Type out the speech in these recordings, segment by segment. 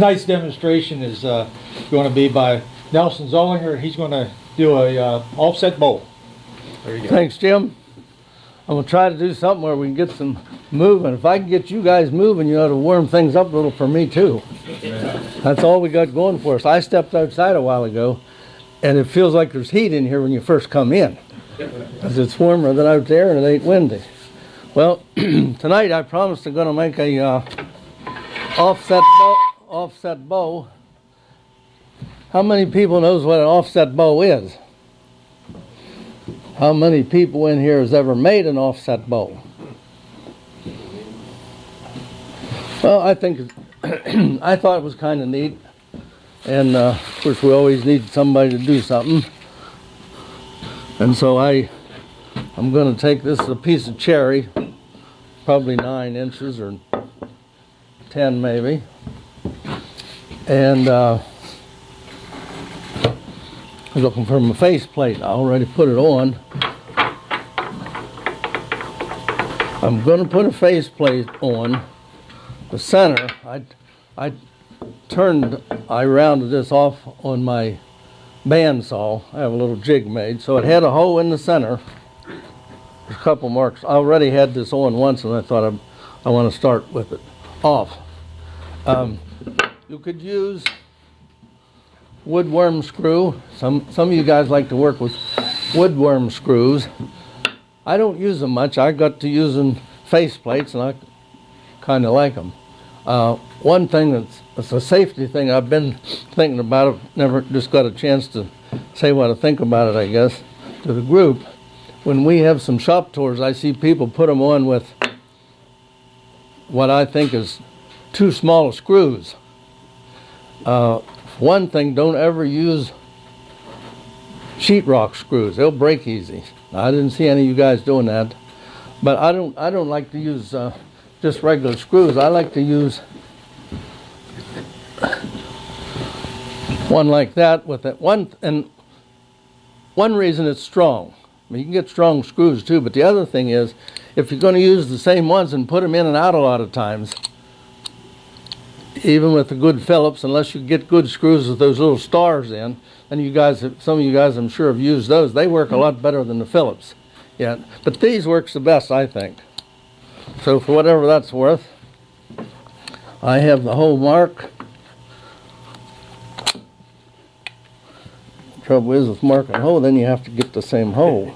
tonight's demonstration is going to be by Nelson Zollinger. He's going to do a offset bowl. There you go. Thanks, Jim. I'm going to try to do something where we can get some movement. If I can get you guys moving, you ought to warm things up a little for me too. That's all we got going for us. I stepped outside a while ago, and it feels like there's heat in here when you first come in, because it's warmer than out there and it ain't windy. Well, tonight I promised I'm going to make a offset bow. How many people knows what an offset bow is? How many people in here has ever made an offset bow? Well, I think I thought it was kind of neat, and of course we always need somebody to do something. And so I'm going to take this a piece of cherry, probably 9 inches or 10 maybe, and I'm looking for my faceplate. I already put it on. I'm going to put a faceplate on the center. I rounded this off on my bandsaw. I have a little jig made, so it had a hole in the center. There's a couple marks. I already had this on once, and I thought I want to start with it off. You could use woodworm screw. Some of you guys like to work with woodworm screws. I don't use them much. I got to using faceplates, and I kind of like them. One thing that's a safety thing I've been thinking about, I've never just got a chance to say what I think about it, I guess, to the group. When we have some shop tours, I see people put them on with what I think is too small screws. One thing, don't ever use sheetrock screws. They'll break easy. Now, I didn't see any of you guys doing that, but I don't like to use just regular screws. I like to use one like that with that one, and one reason it's strong. I mean, you can get strong screws too, but the other thing is, if you're going to use the same ones and put them in and out a lot of times, even with the good Phillips, unless you get good screws with those little stars in, and some of you guys I'm sure have used those, they work a lot better than the Phillips. Yeah, but these works the best, I think. So for whatever that's worth, I have the hole mark. Trouble is with marking a hole, then you have to get the same hole.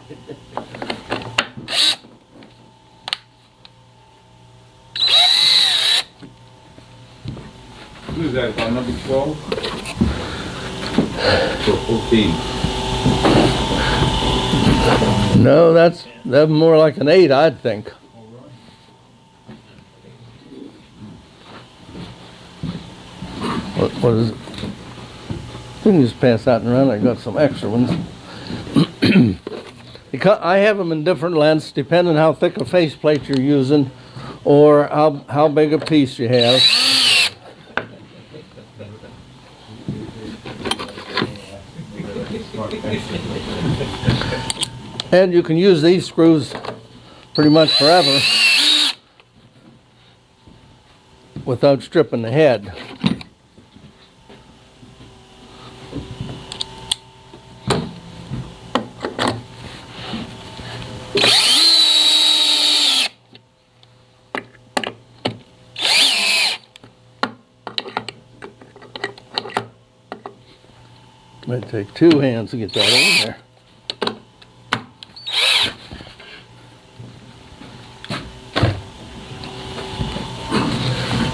Who's that, about number 12? Or 14? No, that's more like an 8, I'd think. What is it? You can just pass that around. I got some extra ones. Because I have them in different lengths, depending on how thick a faceplate you're using, or how big a piece you have. And you can use these screws pretty much forever without stripping the head. Might take 2 hands to get that in there.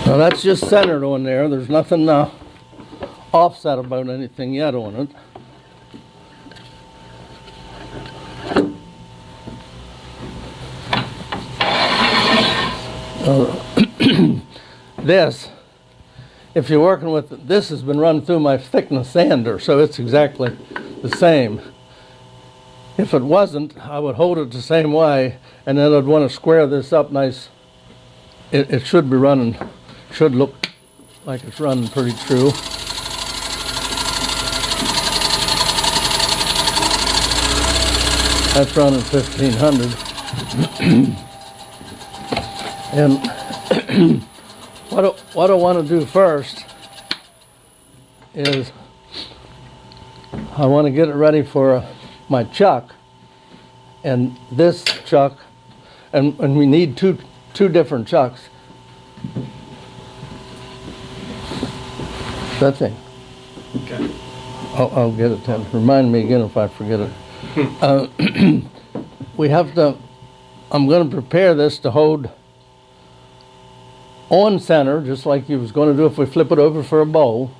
Now that's just centered on there. There's nothing offset about anything yet on it. This, if you're working with, this has been run through my thickness sander, so it's exactly the same. If it wasn't, I would hold it the same way, and then I'd want to square this up nice. It should be running, should look like it's running pretty true. That's running 1500. And what I want to do first is I want to get it ready for my chuck, and this chuck, and we need two different chucks. That thing. Okay. I'll get it then. Remind me again if I forget it. We have to, I'm going to prepare this to hold on center, just like you was going to do if we flip it over for a bowl.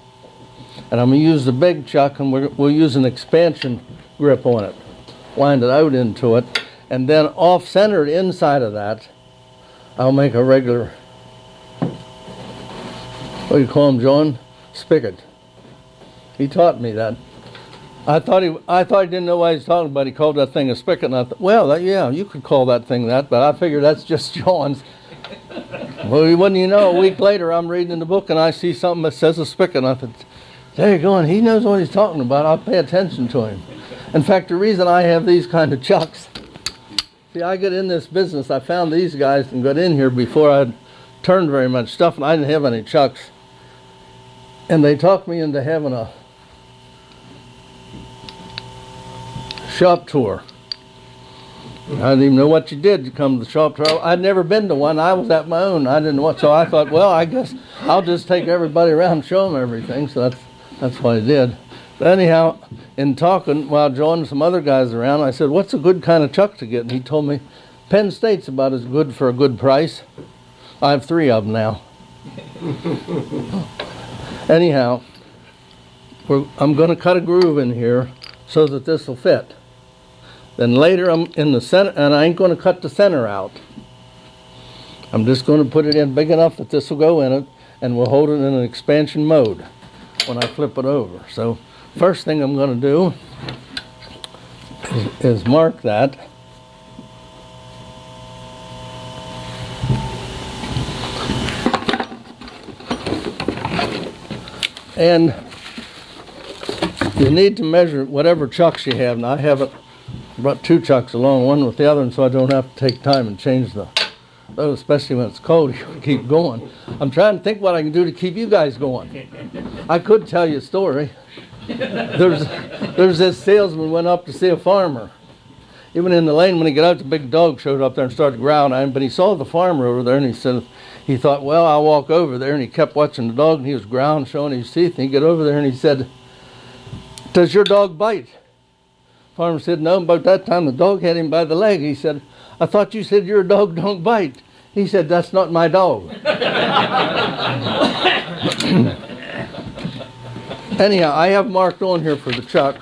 And I'm going to use the big chuck, and we'll use an expansion grip on it. Wind it out into it. And then off-centered inside of that, I'll make a regular, what do you call them, John? Spigot. He taught me that. I thought he didn't know what he was talking about. He called that thing a spigot, and I thought, well, yeah, you could call that thing that, but I figured that's just John's. Well, wouldn't you know, a week later, I'm reading in the book, and I see something that says a spigot, and I thought, there you go, and he knows what he's talking about. I'll pay attention to him. In fact, the reason I have these kind of chucks, see, I got in this business, I found these guys and got in here before I'd turned very much stuff, and I didn't have any chucks. And they talked me into having a shop tour. I didn't even know what you did to come to the shop tour. I'd never been to one. I was at my own. I didn't know what, so I thought, well, I guess I'll just take everybody around and show them everything. So that's what I did. But anyhow, in talking while joining some other guys around, I said, what's a good kind of chuck to get? And he told me, Penn State's about as good for a good price. I have 3 of them now. Anyhow, I'm going to cut a groove in here so that this will fit. Then later I'm in the center, and I ain't going to cut the center out. I'm just going to put it in big enough that this will go in it, and we'll hold it in an expansion mode when I flip it over. So first thing I'm going to do is mark that. And you need to measure whatever chucks you have. Now I haven't brought 2 chucks along, one with the other, and so I don't have to take time and change those, especially when it's cold. You can keep going. I'm trying to think what I can do to keep you guys going. I could tell you a story. There's this salesman went up to see a farmer. Even in the lane, when he got out, the big dog showed up there and started growling at him, but he saw the farmer over there, and he thought, well, I'll walk over there, and he kept watching the dog, and he was growling, showing his teeth, and he got over there, and he said, does your dog bite? Farmer said, no. About that time, the dog had him by the leg. He said, I thought you said your dog don't bite. He said, that's not my dog. Anyhow, I have marked on here for the chuck.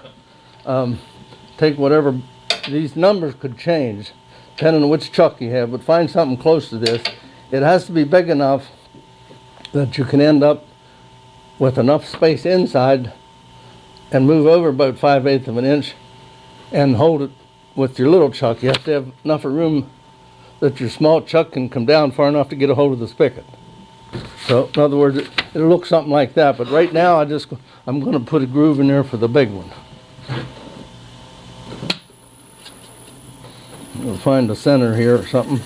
Take whatever, these numbers could change depending on which chuck you have, but find something close to this. It has to be big enough that you can end up with enough space inside and move over about 5/8 of an inch and hold it with your little chuck. You have to have enough room that your small chuck can come down far enough to get a hold of the spigot. So in other words, it'll look something like that, but right now I'm going to put a groove in there for the big one. We'll find the center here or something.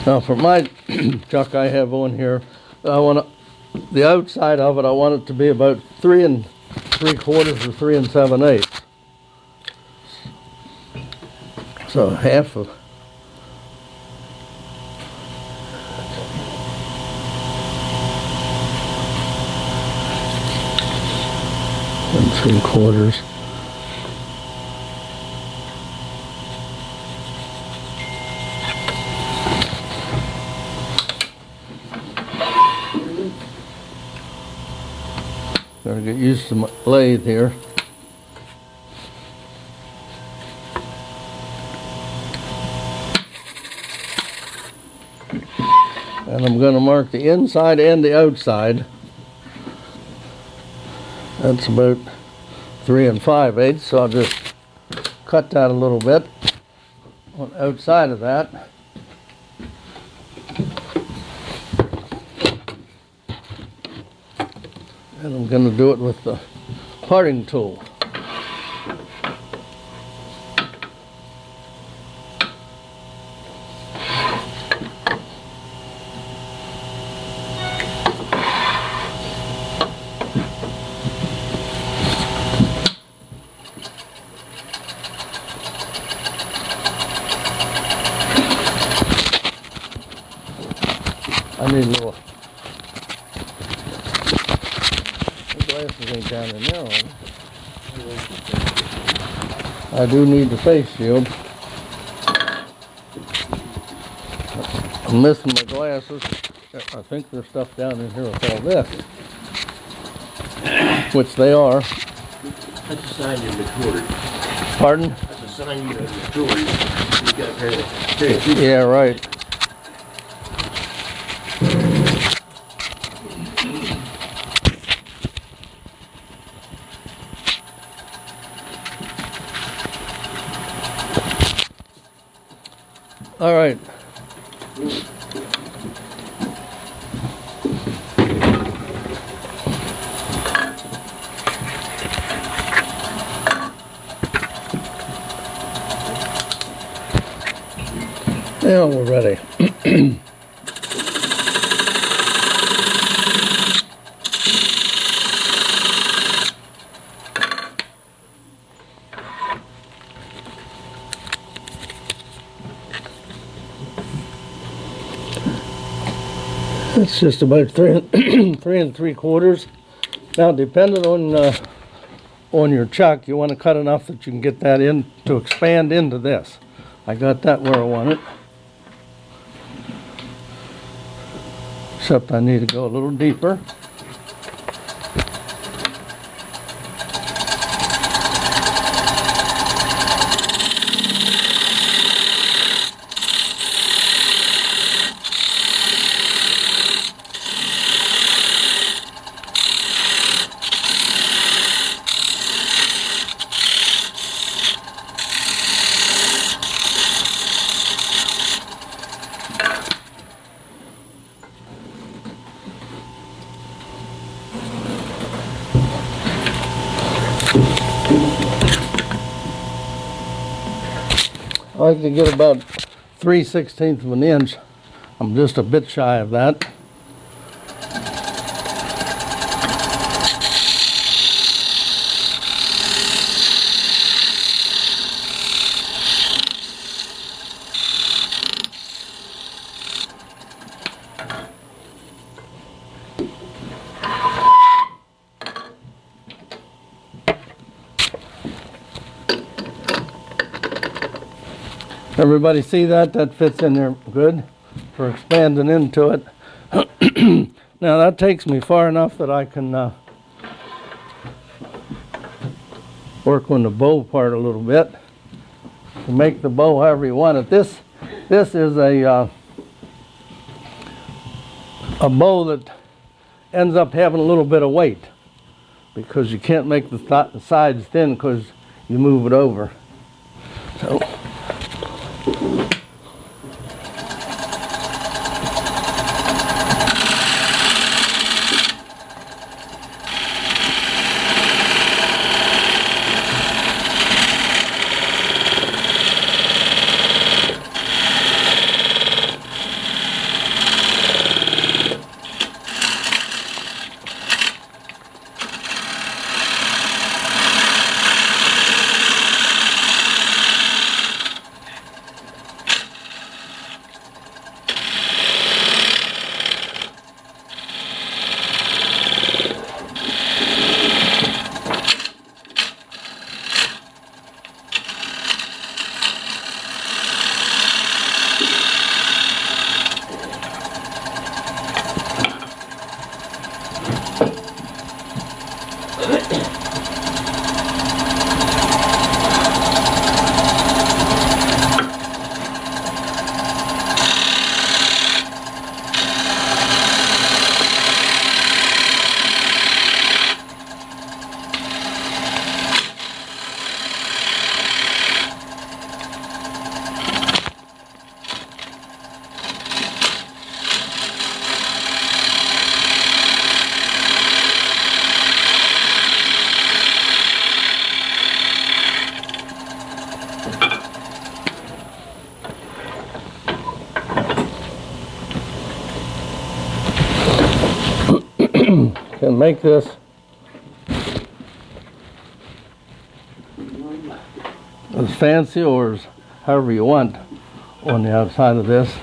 Now for my chuck I have on here, the outside of it, I want it to be about 3 3/4 or 3 7/8. So half of, and 3/4. Gotta get used to my lathe here. And I'm gonna mark the inside and the outside. That's about 3 5/8, so I'll just cut that a little bit on the outside of that. going to do it with the parting tool. I need a little. The glasses ain't down in there, are they? I do need the face shield. I'm missing my glasses. I think there's stuff down in here with all this, which they are. That's a sign you're matured. Pardon? That's a sign you're matured. You got a pair of Yeah, right. All right. Now we're ready. It's just about 3 3/3. Now, depending on your chuck, you want to cut enough that you can get that in to expand into this. I got that where I want it. Except I need to go a little deeper. I like to get about 3/16 of an inch. I'm just a bit shy of that. Everybody see that? That fits in there good for expanding into it. Now that takes me far enough that I can work on the bow part a little bit to make the bow however you want it. This is a bow that ends up having a little bit of weight because you can't make the sides thin because you move it over. So. can make this as fancy or as however you want on the outside of this.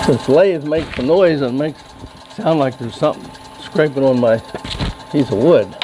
This lathe makes a noise and makes it sound like there's something scraping on my piece of wood.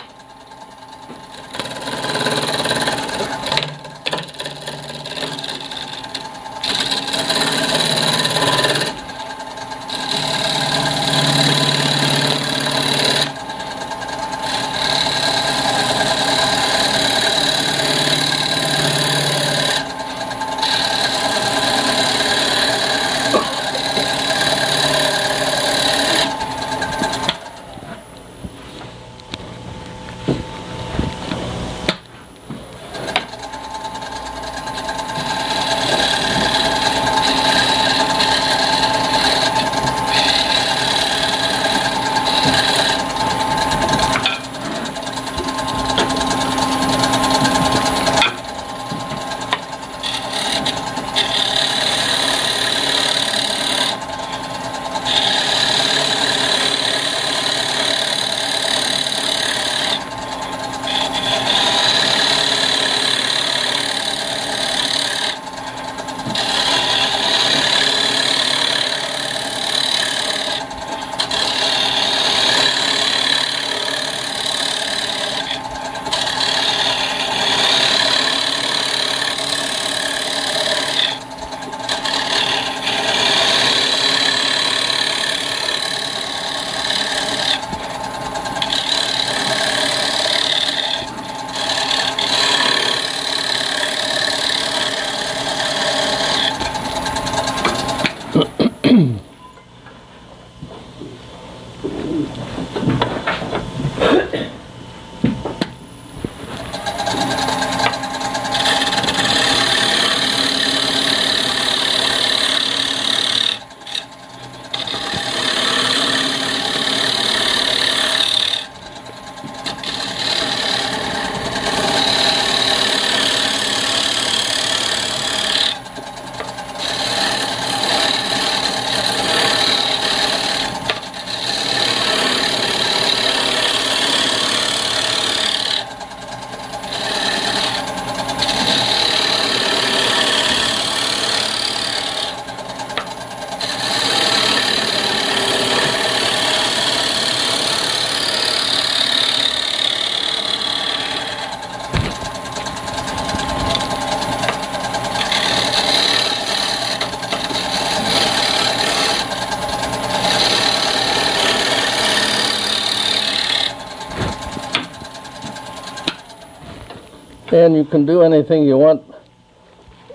And you can do anything you want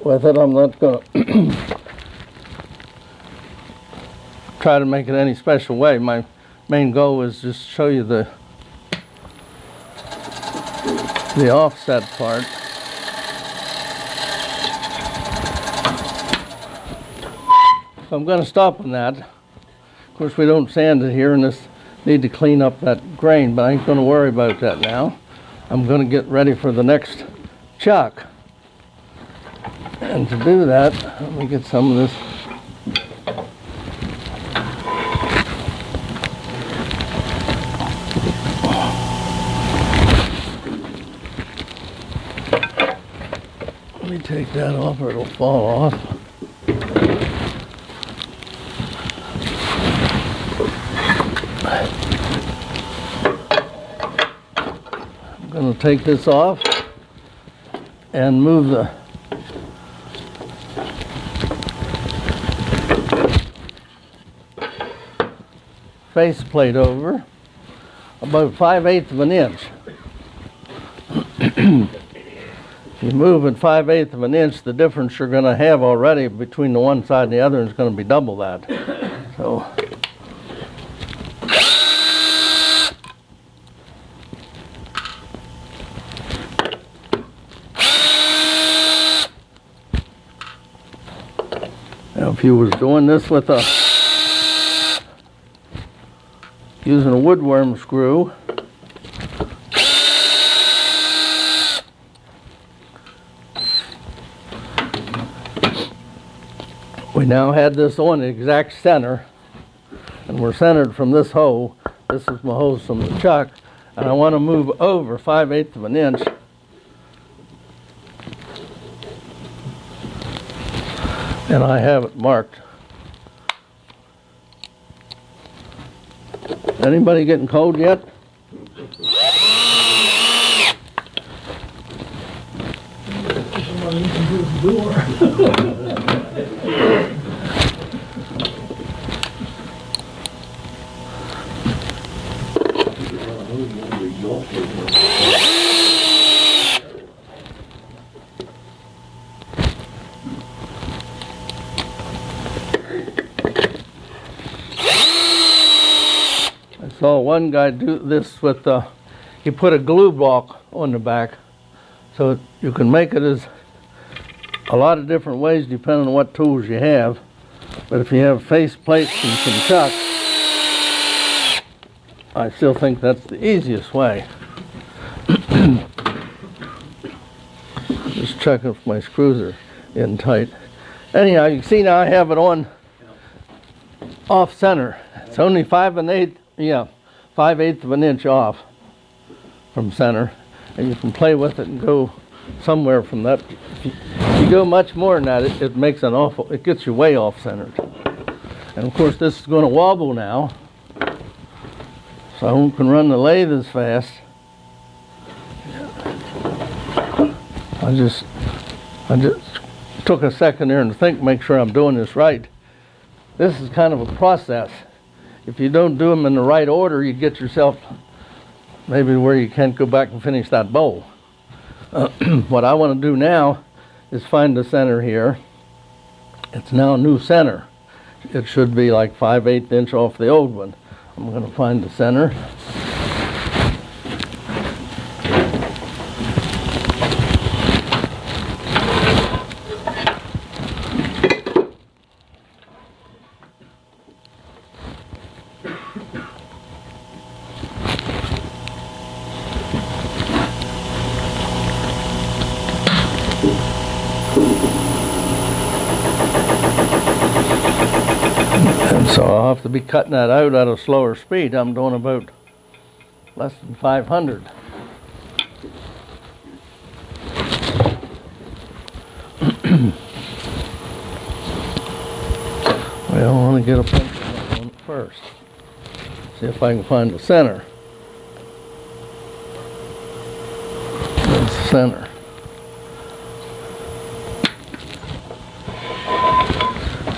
with it. I'm not going to try to make it any special way. My main goal is just show you the offset part. So I'm going to stop on that. Of course, we don't sand it here, and just need to clean up that grain, but I ain't going to worry about that now. I'm going to get ready for the next chuck. And to do that, let me get some of this. Let me take that off or it'll fall off. I'm going to take this off and move the face plate over about 5/8 of an inch. If you move it 5/8 of an inch, the difference you're going to have already between the one side and the other is going to be double that. So now, if you was doing this with using a woodworm screw, we now had this on the exact center, and we're centered from this hole. This is my hose from the chuck, and I want to move over 5/8 of an inch. And I have it marked. Anybody getting cold yet? I saw one guy do this with, he put a glue block on the back, so you can make it as a lot of different ways depending on what tools you have. But if you have face plates and some chucks, I still think that's the easiest way. Just checking if my screws are in tight. Anyhow, you can see now I have it on off center. It's only 5/8 of an inch off from center, and you can play with it and go somewhere from that. If you go much more than that, it makes it gets you way off centered. And of course this is going to wobble now, so I won't can run the lathe as fast. I just took a second there and think, make sure I'm doing this right. This is kind of a process. If you don't do them in the right order, you get yourself maybe where you can't go back and finish that bowl. What I want to do now is find the center here. It's now a new center. It should be like 5/8 inch off the old one. I'm going to find the center. And so I'll have to be cutting that out at a slower speed. I'm doing about less than 500. Well, I want to get a pencil on it first. See if I can find the center. There's the center.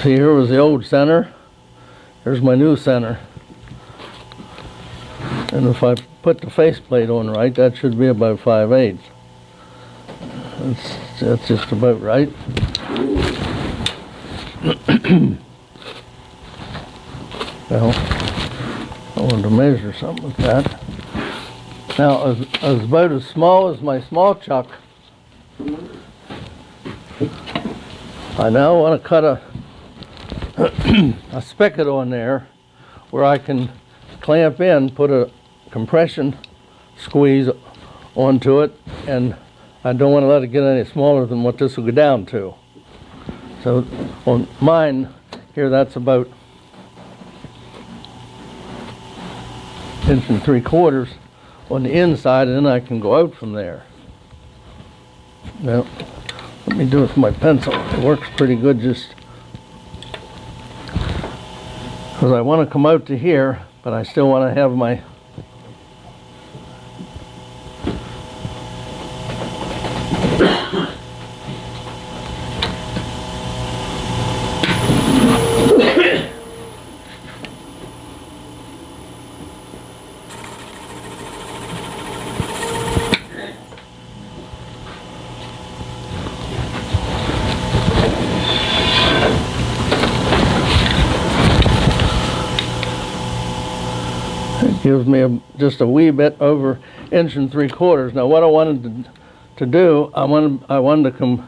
See, here was the old center. Here's my new center. And if I put the faceplate on right, that should be about 5/8. That's just about right. Well, I wanted to measure something with that. Now, I was about as small as my small chuck. I now want to cut a spigot on there where I can clamp in, put a compression squeeze onto it, and I don't want to let it get any smaller than what this will go down to. So on mine here, that's about 1 3/4 on the inside, and then I can go out from there. Now, let me do it with my pencil. It works pretty good, just because I want to come out to here, but I still want to have my gives me just a wee bit over 1 3/4. Now what I wanted to do, I wanted to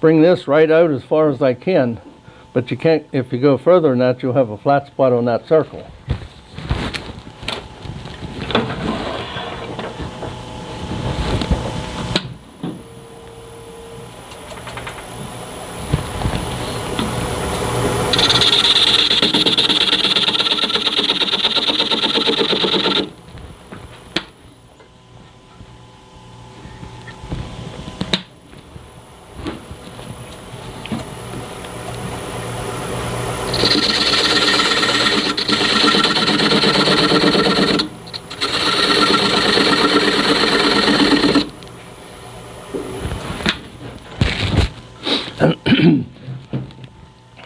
bring this right out as far as I can, but you can't, if you go further than that, you'll have a flat spot on that circle.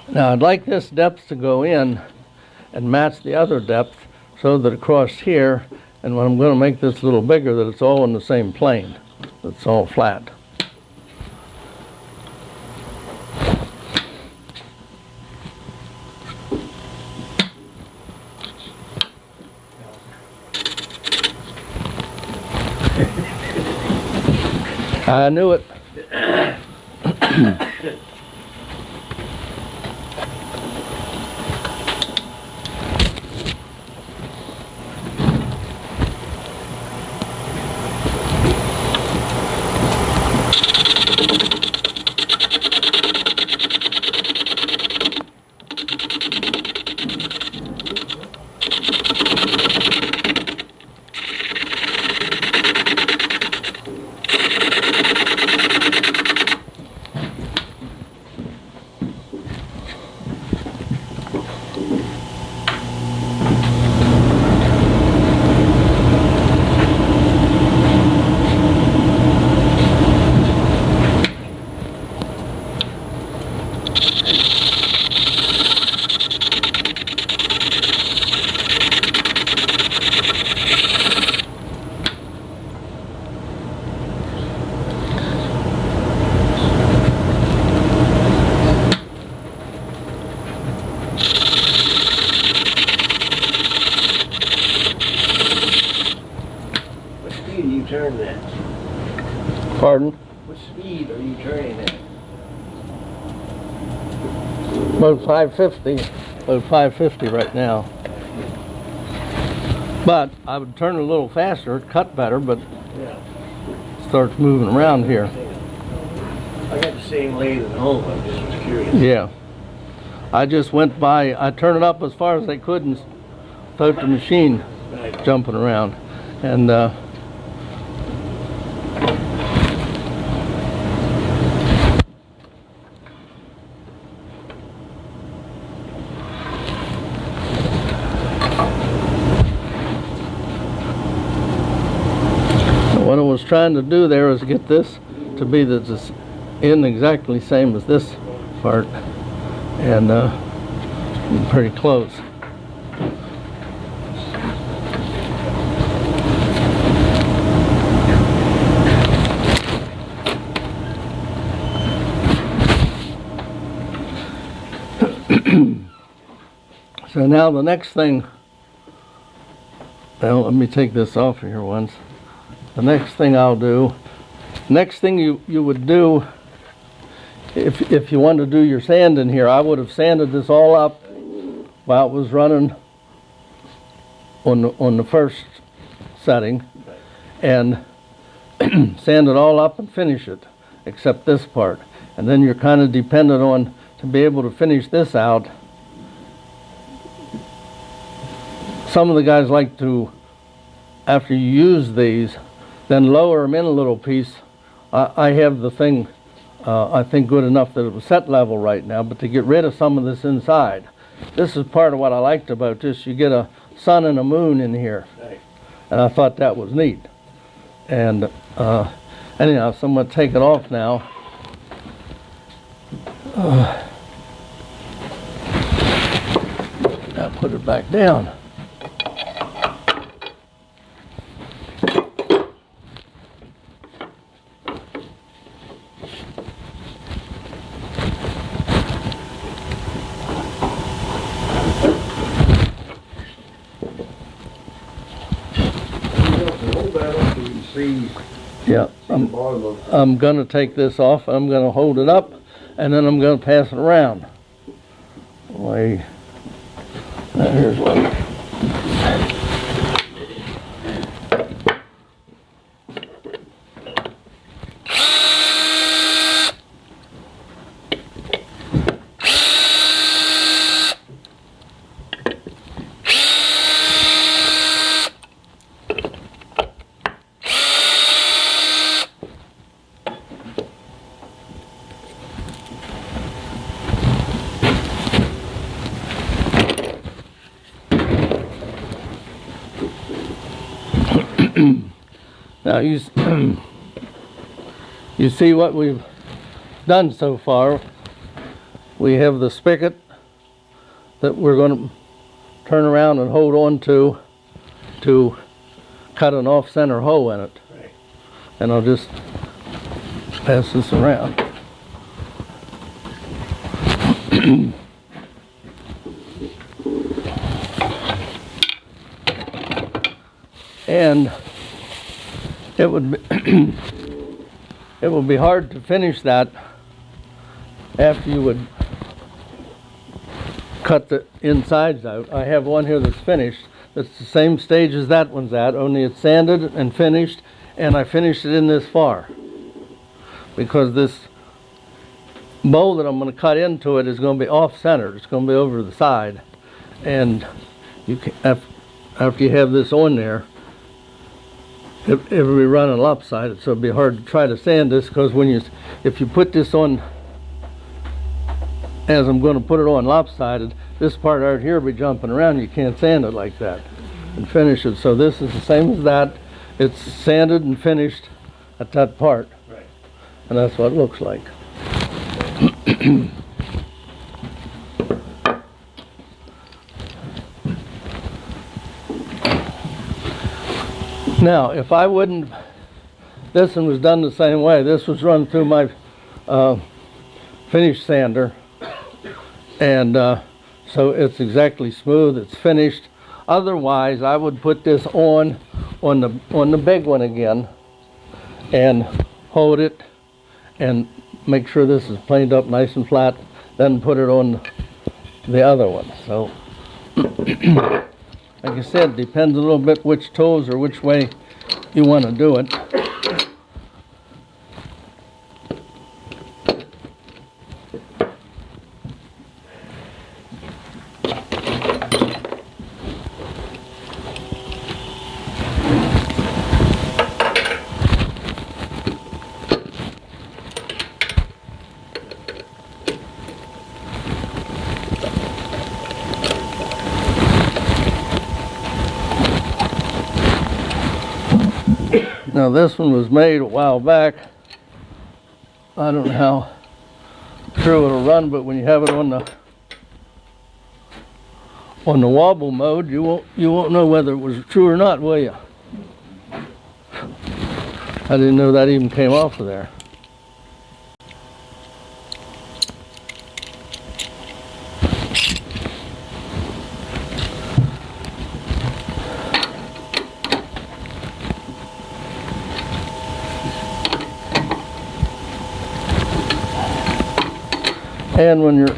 Now I'd like this depth to go in and match the other depth so that across here, and when I'm going to make this a little bigger, that it's all in the same plane. It's all flat. I knew it. Turn that. Pardon? What speed are you turning at? About 550. About 550 right now. But I would turn a little faster, it'd cut better, but Yeah. starts moving around here. I got the same lathe at home, I just was curious. Yeah. I just went by, I turned it up as far as I could and without the machine Right. jumping around. And what I was trying to do there is get this to be this in exactly same as this part, and pretty close. So now the next thing, well, let me take this off here once. The next thing I'll do, next thing you would do, if you want to do your sand in here, I would have sanded this all up while it was running on the first setting, and sand it all up and finish it, except this part. And then you're kind of dependent on, to be able to finish this out. Some of the guys like to, after you use these, then lower them in a little piece. I have the thing, I think, good enough that it was set level right now, but to get rid of some of this inside. This is part of what I liked about this. You get a sun and a moon in here. Right. And I thought that was neat. And anyhow, so I'm going to take it off now. Now put it back down. Hold that up so you can see Yeah, the bottom of it. I'm going to take this off. I'm going to hold it up, and then I'm going to pass it around. Wait. Now here's one. Now you see what we've done so far. We have the spigot that we're going to turn around and hold on to cut an off-center hole in it. Right. And I'll just pass this around. And it would be it would be hard to finish that after you would cut the insides out. I have one here that's finished. That's the same stage as that one's at, only it's sanded and finished, and I finished it in this far. Because this bowl that I'm going to cut into it is going to be off-centered. It's going to be over the side. And you can, after you have this on there, it will be running lopsided, so it'd be hard to try to sand this, because if you put this on as I'm going to put it on lopsided, this part right here will be jumping around. You can't sand it like that and finish it. So this is the same as that. It's sanded and finished at that part. Right. And that's what it looks like. Now, if I wouldn't, this one was done the same way. This was run through my finish sander, and so it's exactly smooth. It's finished. Otherwise, I would put this on the big one again, and hold it, and make sure this is planed up nice and flat. Then put it on the other one. So. Like I said, depends a little bit which tools or which way you want to do it. Now this one was made a while back. I don't know how true it'll run, but when you have it on the wobble mode, you won't know whether it was true or not, will you? I didn't know that even came off of there. And when you're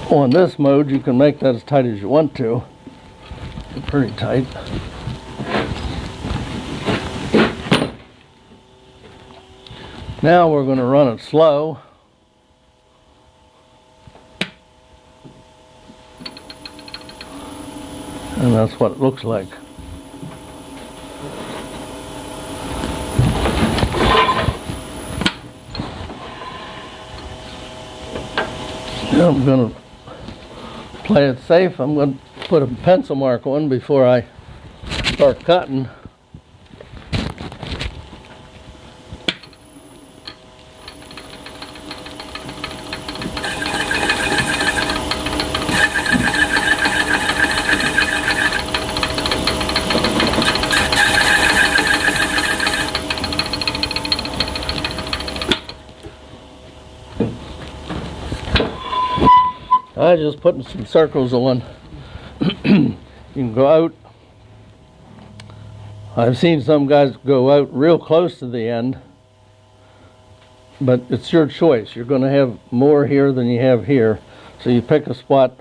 on this mode, you can make that as tight as you want to. Pretty tight. Now we're going to run it slow. And that's what it looks like. I'm going to play it safe. I'm going to put a pencil mark on before I start cutting. I just putting some circles on. You can go out. I've seen some guys go out real close to the end, but it's your choice. You're going to have more here than you have here, so you pick a spot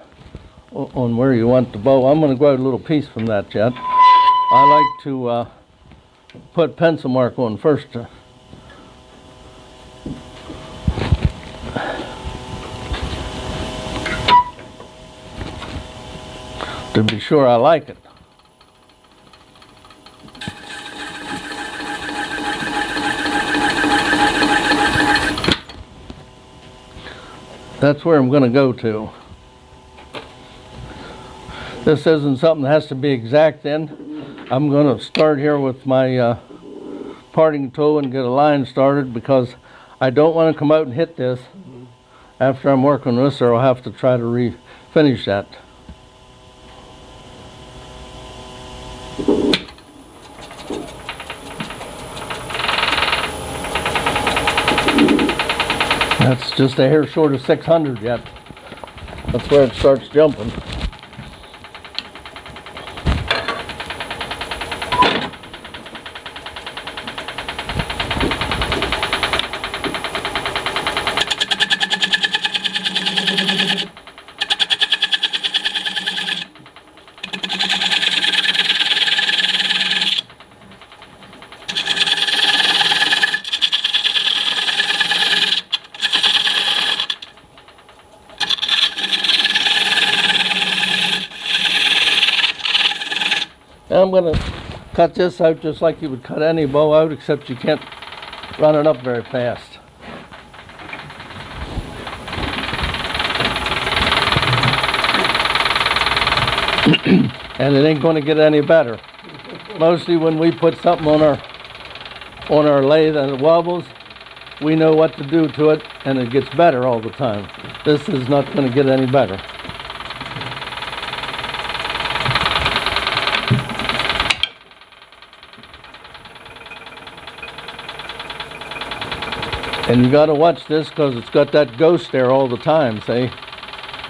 on where you want the bow. I'm going to go out a little piece from that yet. I like to put pencil mark on first. To be sure I like it. That's where I'm going to go to. This isn't something that has to be exact in. I'm going to start here with my parting tool and get a line started, because I don't want to come out and hit this after I'm working this, or I'll have to try to refinish that. That's just a hair short of 600 yet. That's where it starts jumping. I'm going to cut this out just like you would cut any bow out, except you can't run it up very fast. And it ain't going to get any better. Mostly when we put something on our lathe and it wobbles, we know what to do to it, and it gets better all the time. This is not going to get any better. And you got to watch this, because it's got that ghost there all the time, see?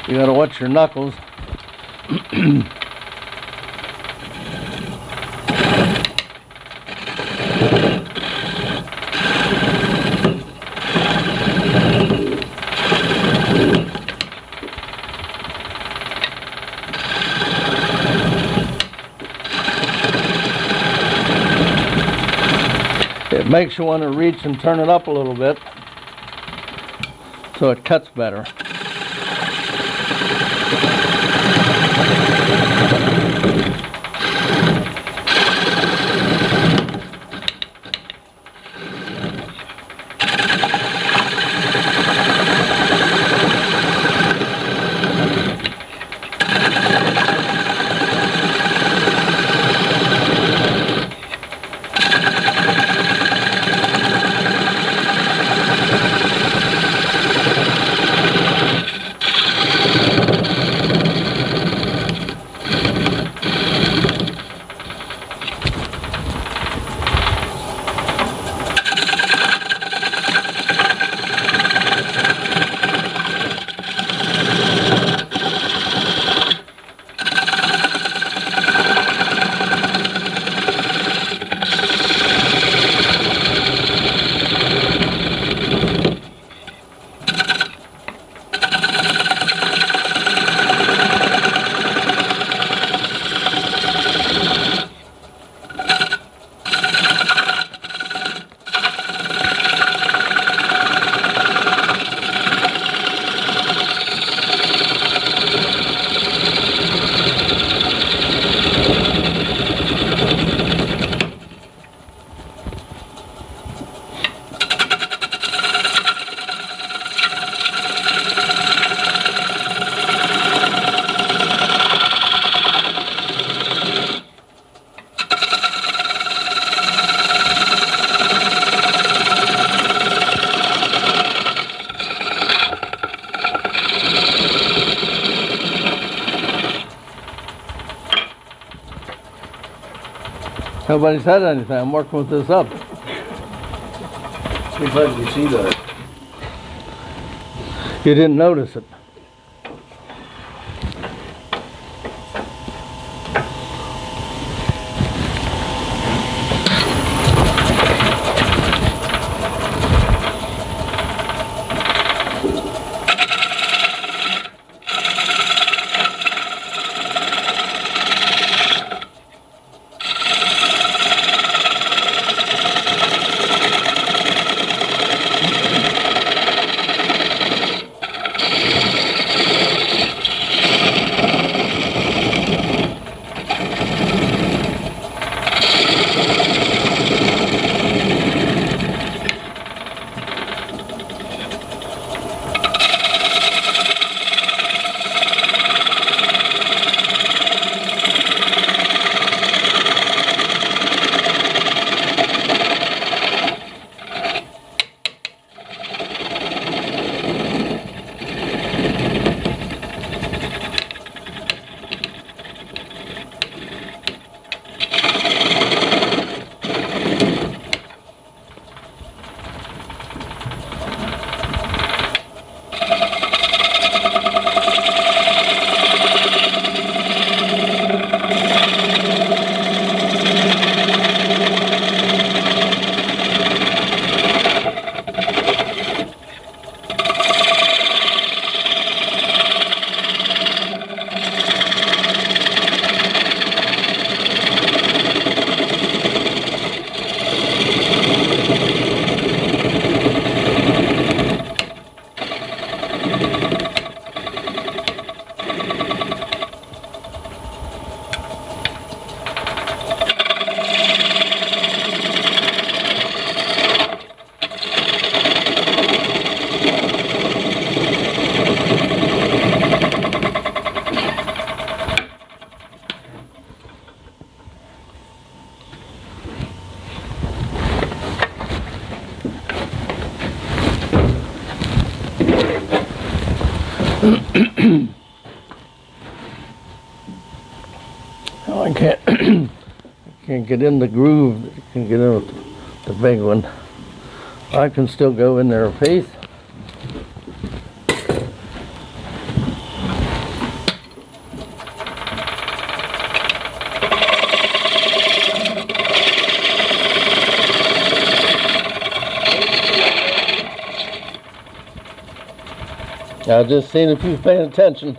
You got to watch your knuckles. It makes you want to reach and turn it up a little bit so it cuts better. Nobody said anything. I'm working with this up. I'm glad you see that. You didn't notice it. Oh, I can't, can't get in the groove. I can get in with the big one. I can still go in there a piece. I just seen if you're paying attention.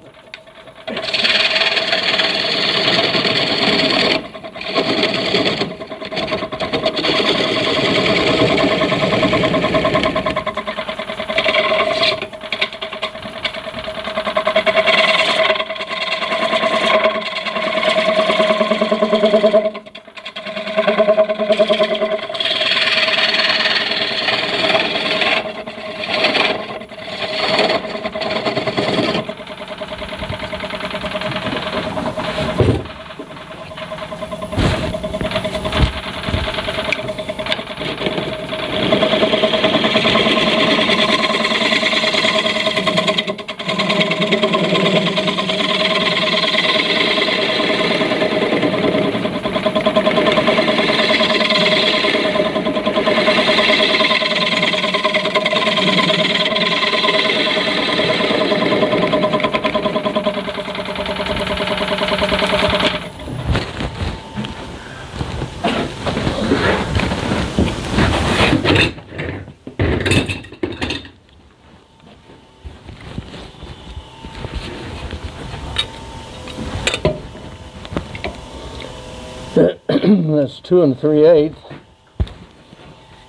That's 2 3/8,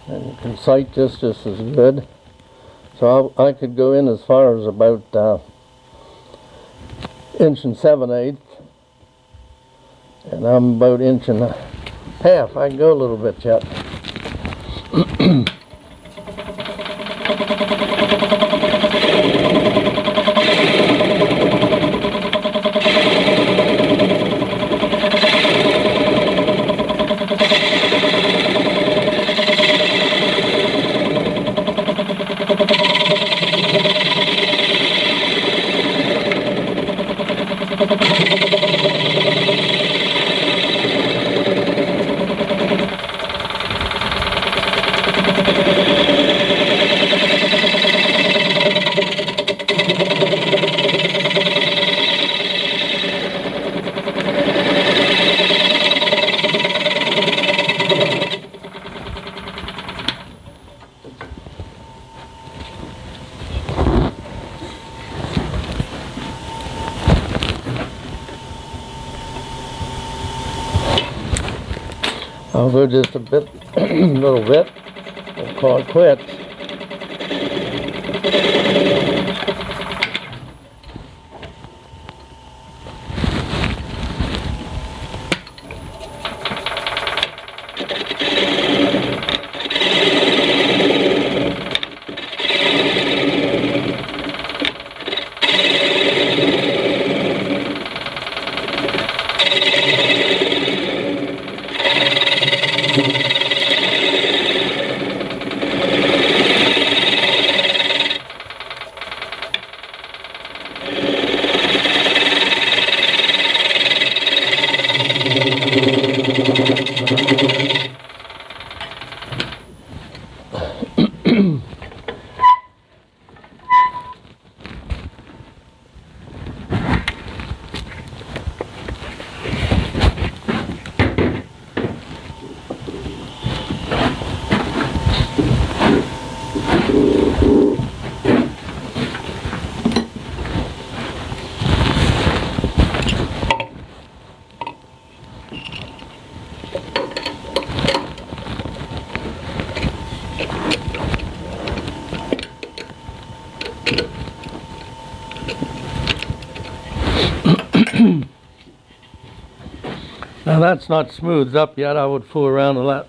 and you can sight just as good. So I could go in as far as about 1 7/8, and I'm about 1.5 inches. I can go a little bit yet. I'll go just a bit, little bit, and call it quits. Now that's not smoothed up yet. I would fool around a lot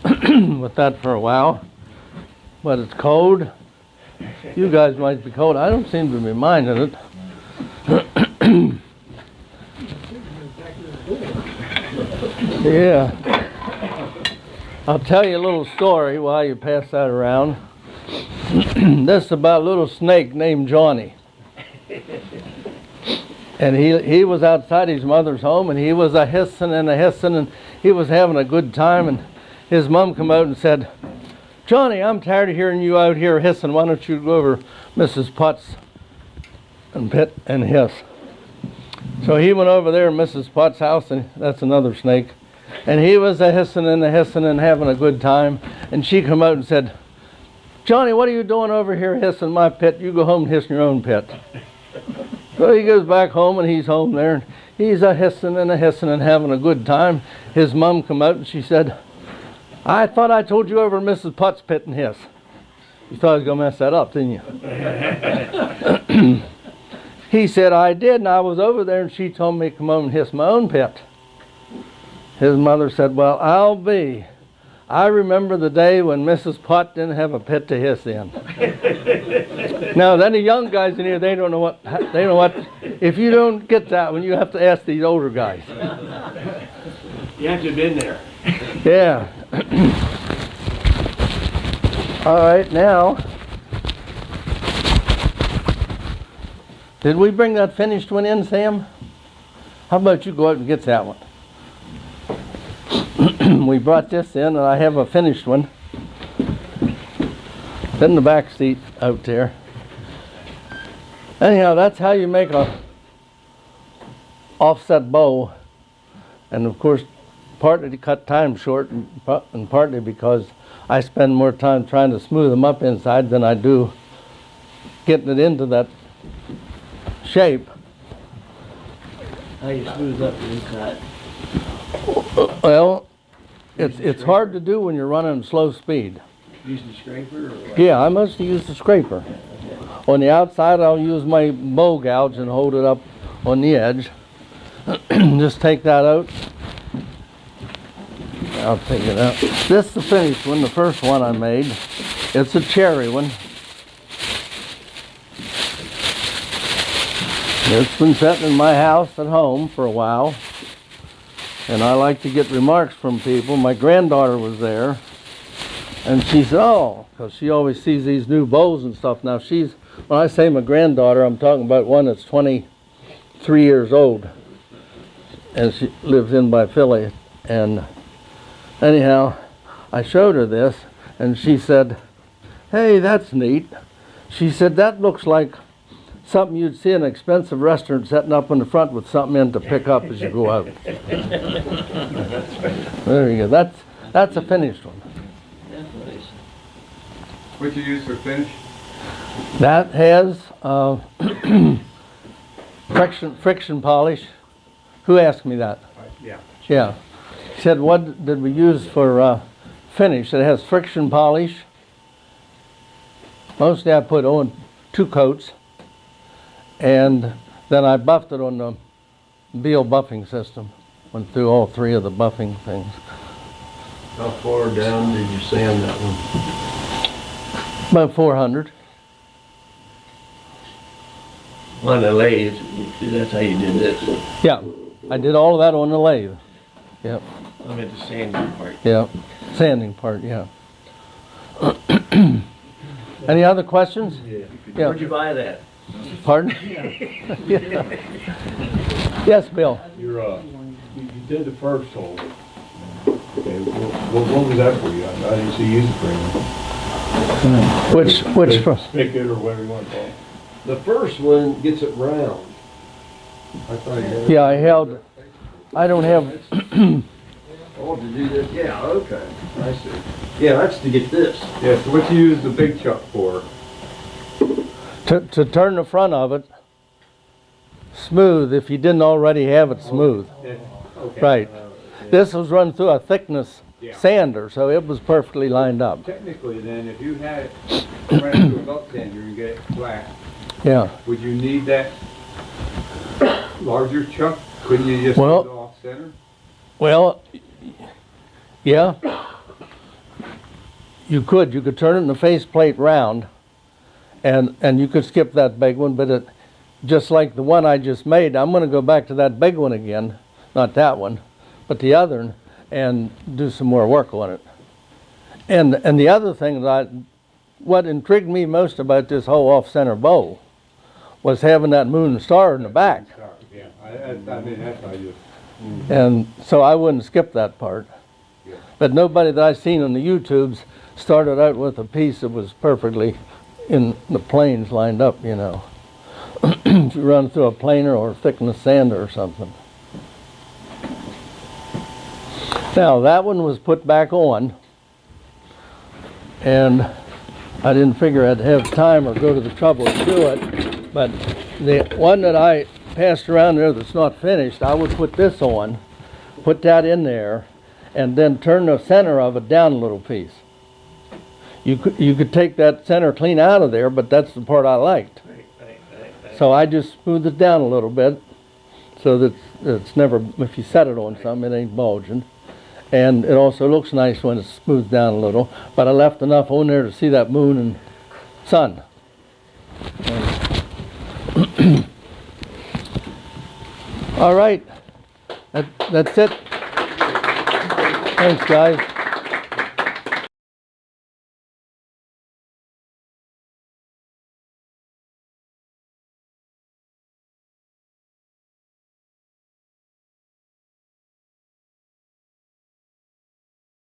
with that for a while. But it's cold. You guys might be cold. I don't seem to be minding it. Yeah. I'll tell you a little story while you pass that around. This is about a little snake named Johnny. And he was outside his mother's home, and he was a hissing, and he was having a good time, and his mom come out and said, "Johnny, I'm tired of hearing you out here hissing. Why don't you go over Mrs. Potts and pit and hiss?" So he went over there in Mrs. Potts' house, and that's another snake. And he was a hissing and having a good time. And she come out and said, "Johnny, what are you doing over here hissing my pit? You go home and hiss in your own pit." So he goes back home, and he's home there, and he's a hissing and having a good time. His mom come out and she said, "I thought I told you over Mrs. Potts' pit and hiss." You thought I was going to mess that up, didn't you? He said, "I did, and I was over there, and she told me to come home and hiss my own pit." His mother said, "Well, I'll be. I remember the day when Mrs. Potts didn't have a pit to hiss in." Now, any young guys in here, they don't know what. If you don't get that one, you have to ask these older guys. You have to have been there. Yeah. All right, now, did we bring that finished one in, Sam? How about you go out and get that one? We brought this in, and I have a finished one. It's in the back seat out there. Anyhow, that's how you make a offset bow. And of course, partly to cut time short, and partly because I spend more time trying to smooth them up inside than I do getting it into that shape. How you smooth up the inside? Well, it's hard to do when you're running slow speed. Using the scraper or what? Yeah, I must use the scraper. On the outside, I'll use my bow gouge and hold it up on the edge. Just take that out. I'll take it out. This is the finished one, the first one I made. It's a cherry one. It's been sitting in my house at home for a while. And I like to get remarks from people. My granddaughter was there. And she said, "Oh," because she always sees these new bows and stuff. Now when I say my granddaughter, I'm talking about one that's 23 years old. And she lives in by Philly. And anyhow, I showed her this, and she said, "Hey, that's neat." She said, "That looks like something you'd see in an expensive restaurant setting up in the front with something in to pick up as you go out." There you go. That's a finished one. What you use for finish? That has friction polish. Who asked me that? Yeah. Yeah. He said, "What did we use for finish?" It has friction polish. Mostly I put on 2 coats. And then I buffed it on the Beal buffing system. Went through all 3 of the buffing things. How far down did you sand that one? About 400. On the lathe, that's how you did this. Yeah, I did all of that on the lathe. Yep, I meant the sanding part. yep. Sanding part, yeah. Any other questions? Yeah. Yeah. Where'd you buy that? Pardon? Yeah. Yes, Bill. You did the first hole. Okay, what was that for you? I didn't see you use it for anything. Which first? Spigot or whatever you want to call it. The first one gets it round. I thought you had. Yeah, I don't have, Oh, to do this? Yeah, okay. I see. Yeah, that's to get this. Yeah, so what you use the big chuck for? to turn the front of it smooth if you didn't already have it smooth. Okay. Right. This was run through a thickness sander, so it was perfectly lined up. Technically then, if you had it run through a belt sander and get it flat, Yeah. would you need that larger chuck? Couldn't you just Well- put it off center? Well, yeah. You could turn it in the faceplate round, and you could skip that big one, but it, just like the one I just made, I'm going to go back to that big one again, not that one, but the other one, and do some more work on it. And the other thing what intrigued me most about this whole off-center bow was having that moon and star in the back. Yeah, I mean, that's how you, And so I wouldn't skip that part. Yeah. But nobody that I've seen on the YouTubes started out with a piece that was perfectly in the planes lined up, you know. If you run through a planer or thickness sander or something. Now that one was put back on, and I didn't figure I'd have time or go to the trouble to do it, but the one that I passed around there that's not finished, I would put this on, put that in there, and then turn the center of it down a little piece. You could take that center clean out of there, but that's the part I liked. So I just smoothed it down a little bit so that it's never, if you set it on something, it ain't bulging. And it also looks nice when it's smoothed down a little, but I left enough on there to see that moon and sun. All right, that's it. Thanks, guys.